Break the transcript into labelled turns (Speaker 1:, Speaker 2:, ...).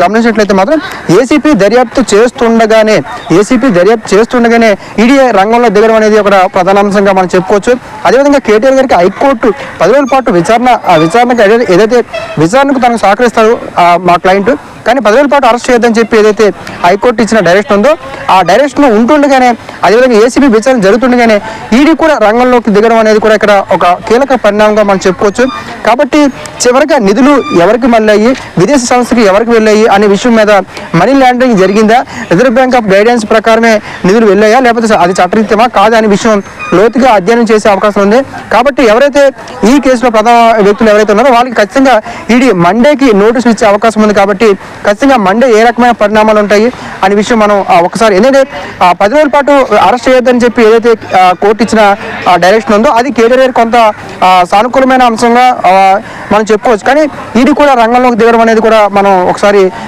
Speaker 1: గమనించినట్లయితే మాత్రం ఏసీపీ దర్యాప్తు చేస్తుండగానే ఈడీ రంగంలో దిగడం అనేది ఒక ప్రధాన అంశంగా మనం చెప్పుకోవచ్చు. అదేవిధంగా కేటీఆర్ గారికి హైకోర్టు 10 రోజుల పాటు విచారణకు ఏదైతే విచారణకు తనకు సహకరిస్తారు మా క్లయింట్, కానీ 10 రోజుల పాటు అరెస్ట్ చేయొద్దని చెప్పి ఏదైతే హైకోర్టు ఇచ్చిన డైరెక్షన్ ఉందో ఆ డైరెక్షన్ ఉంటుండగానే, అదేవిధంగా ఏసీబీ విచారణ జరుగుతుండగానే ఈడీ కూడా రంగంలోకి దిగడం అనేది కూడా ఇక్కడ ఒక కీలక పరిణామంగా మనం చెప్పుకోవచ్చు. కాబట్టి చివరిగా నిధులు ఎవరికి మళ్ళీ విదేశీ సంస్థకి ఎవరికి వెళ్ళాయి అనే విషయం మీద మనీ లాండరింగ్ జరిగిందా, రిజర్వ్ బ్యాంక్ ఆఫ్ గైడెన్స్ ప్రకారమే నిధులు వెళ్ళాయా, లేకపోతే అది చట్టరీత్యమా కాదా అనే విషయం లోతుగా అధ్యయనం చేసే అవకాశం ఉంది. కాబట్టి ఎవరైతే ఈ కేసులో ప్రధాన వ్యక్తులు ఎవరైతే ఉన్నారో వాళ్ళకి ఖచ్చితంగా ఈడీ మండేకి నోటీసులు ఇచ్చే అవకాశం ఉంది. కాబట్టి ఖచ్చితంగా మండే ఏ రకమైన పరిణామాలు ఉంటాయి అనే విషయం మనం ఒకసారి, ఎందుకంటే 10 రోజుల పాటు అరెస్ట్ చేయొద్దని చెప్పి ఏదైతే కోర్టు ఇచ్చిన డైరెక్షన్ ఉందో అది కేటీఆర్ కొంత సానుకూలమైన అంశంగా మనం చెప్పుకోవచ్చు. కానీ ఈడీ కూడా రంగంలోకి దిగడం అనేది కూడా మనం ఒకసారి